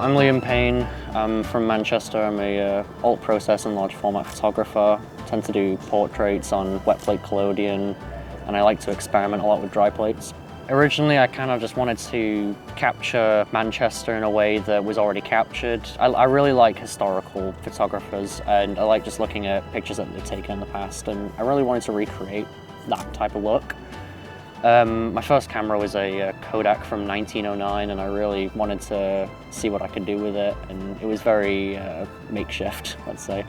I'm Liam Payne. I'm from Manchester. I'm a alt process and large format photographer. I tend to do portraits on wet plate collodion, and I like to experiment a lot with dry plates. Originally, I kind of just wanted to capture Manchester in a way that was already captured. I really like historical photographers, and I like just looking at pictures that they've taken in the past, and I really wanted to recreate that type of look. My first camera was a Kodak from 1909, and I really wanted to see what I could do with it, and it was very makeshift, let's say.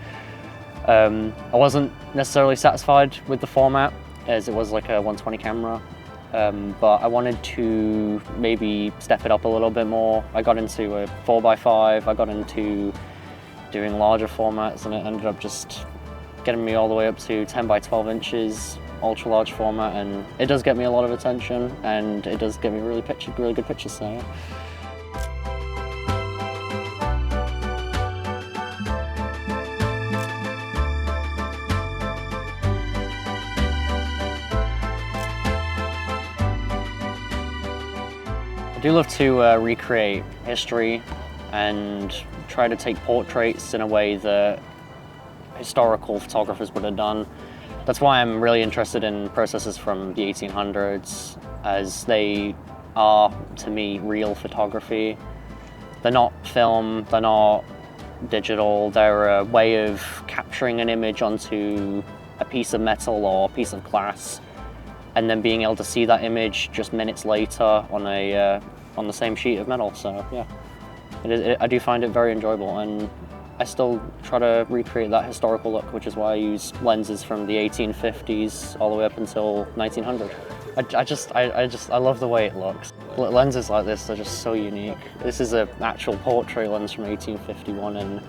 I wasn't necessarily satisfied with the format, as it was like a 120 camera, but I wanted to maybe step it up a little bit more. I got into a 4x5, I got into doing larger formats, and it ended up just getting me all the way up to 10 by 12 inches, ultra large format, and it does get me a lot of attention, and it does get me really good pictures, so yeah. I do love to recreate history and try to take portraits in a way that historical photographers would have done. That's why I'm really interested in processes from the 1800s, as they are, to me, real photography. They're not film, they're not digital, they're a way of capturing an image onto a piece of metal or a piece of glass, and then being able to see that image just minutes later on the same sheet of metal. So yeah, I do find it very enjoyable, and I still try to recreate that historical look, which is why I use lenses from the 1850s all the way up until 1900. I love the way it looks. Lenses like this are just so unique. This is an actual portrait lens from 1851, and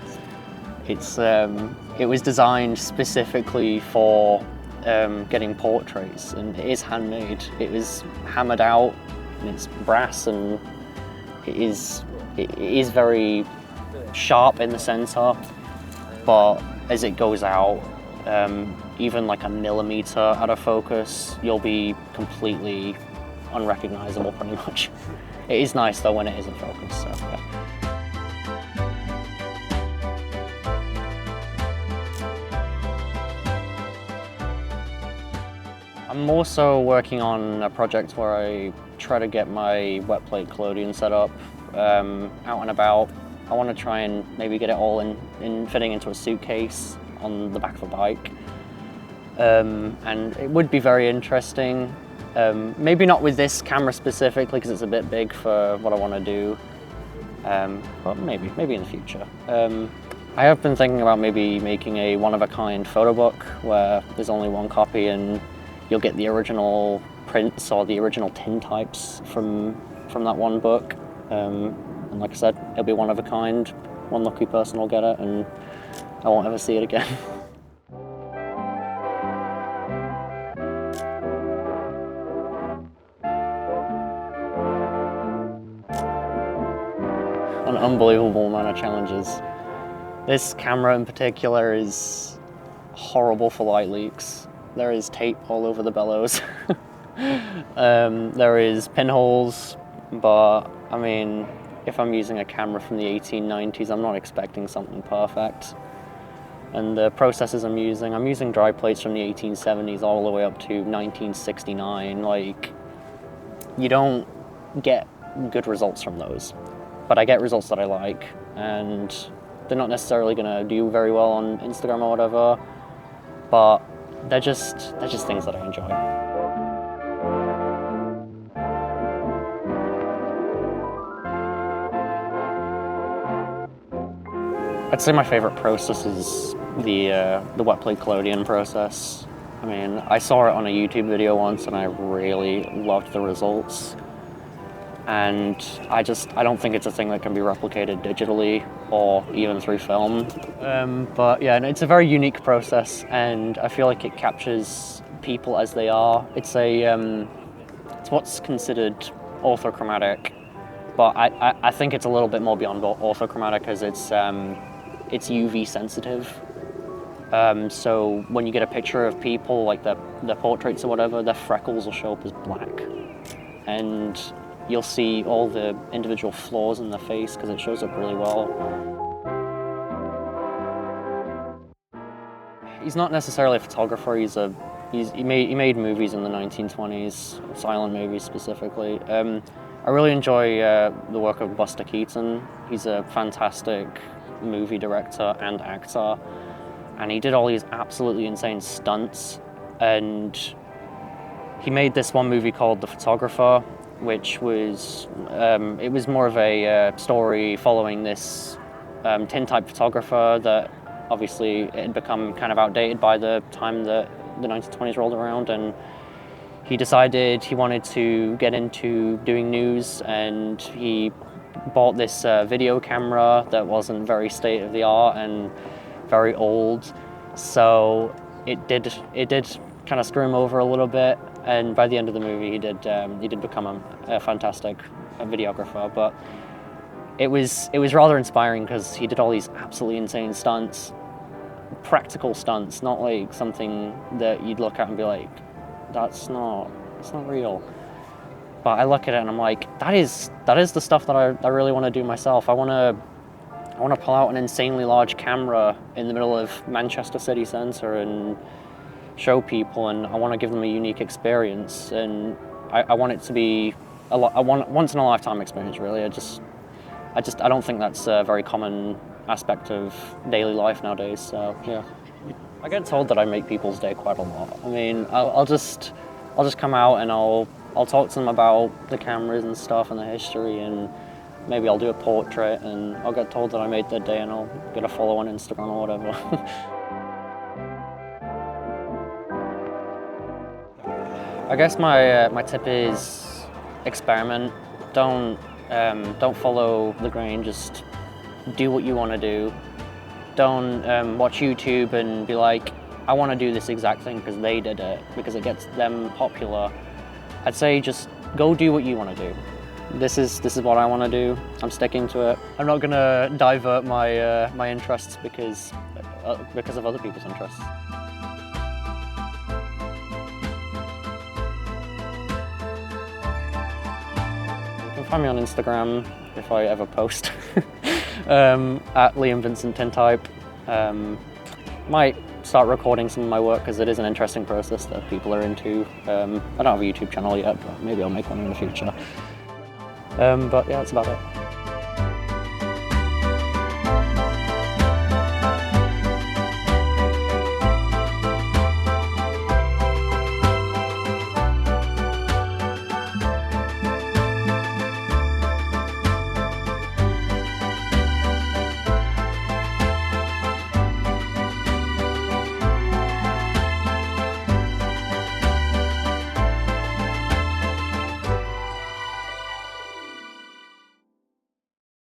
it was designed specifically for getting portraits, and it is handmade. It was hammered out, and it's brass, and it is very sharp in the center, but as it goes out, even like a millimeter out of focus, you'll be completely unrecognizable pretty much. It is nice though when it is in focus, so yeah. I'm also working on a project where I try to get my wet plate collodion set up out and about. I want to try and maybe get it all in fitting into a suitcase on the back of a bike. And it would be very interesting. Maybe not with this camera specifically, because it's a bit big for what I want to do. But maybe in the future. I have been thinking about maybe making a one-of-a-kind photo book where there's only one copy, and you'll get the original prints or the original tintypes from that one book. And like I said, it'll be one of a kind. One lucky person will get it, and I won't ever see it again. An unbelievable amount of challenges. This camera in particular is horrible for light leaks. There is tape all over the bellows. There is pinholes, but I mean, if I'm using a camera from the 1890s, I'm not expecting something perfect. And the processes I'm using dry plates from the 1870s all the way up to 1969. Like, you don't get good results from those, but I get results that I like, and they're not necessarily gonna do very well on Instagram or whatever, but they're just things that I enjoy. I'd say my favorite process is the wet plate collodion process. I mean, I saw it on a YouTube video once, and I really loved the results. And I don't think it's a thing that can be replicated digitally or even through film. But yeah, it's a very unique process, and I feel like it captures people as they are. It's what's considered orthochromatic, but I think it's a little bit more beyond orthochromatic, because it's UV sensitive. So when you get a picture of people, like the portraits or whatever, their freckles will show up as black. And you'll see all the individual flaws in the face because it shows up really well. He's not necessarily a photographer. He made movies in the 1920s, silent movies specifically. I really enjoy the work of Buster Keaton. He's a fantastic movie director and actor, and he did all these absolutely insane stunts. And he made this one movie called The Photographer, which was it was more of a story following this tintype photographer that obviously it had become kind of outdated by the time that the 1920s rolled around, and he decided he wanted to get into doing news, and he bought this video camera that wasn't very state-of-the-art and very old, so it did kind of screw him over a little bit, and by the end of the movie he did become a fantastic videographer. But it was rather inspiring because he did all these absolutely insane stunts, practical stunts, not like something that you'd look at and be like, that's not real. But I look at it and I'm like, that is the stuff that I really want to do myself. I want to pull out an insanely large camera in the middle of Manchester city centre and show people, and I want to give them a unique experience, and I want it to be a once in a lifetime experience, really. I don't think that's a very common aspect of daily life nowadays, so yeah. I get told that I make people's day quite a lot. I mean, I'll just come out and I'll talk to them about the cameras and stuff and the history, and maybe I'll do a portrait and I'll get told that I made their day and I'll get a follow on Instagram or whatever. I guess my tip is experiment. Don't follow the grain, just do what you want to do. Don't watch YouTube and be like, I want to do this exact thing because they did it, because it gets them popular. I'd say just go do what you want to do. This is what I want to do. I'm sticking to it. I'm not gonna divert my interests because of other people's interests. You can find me on Instagram if I ever post. At Liam Vincent Tintype. Might start recording some of my work because it is an interesting process that people are into. I don't have a YouTube channel yet, but maybe I'll make one in the future. But yeah, that's about it.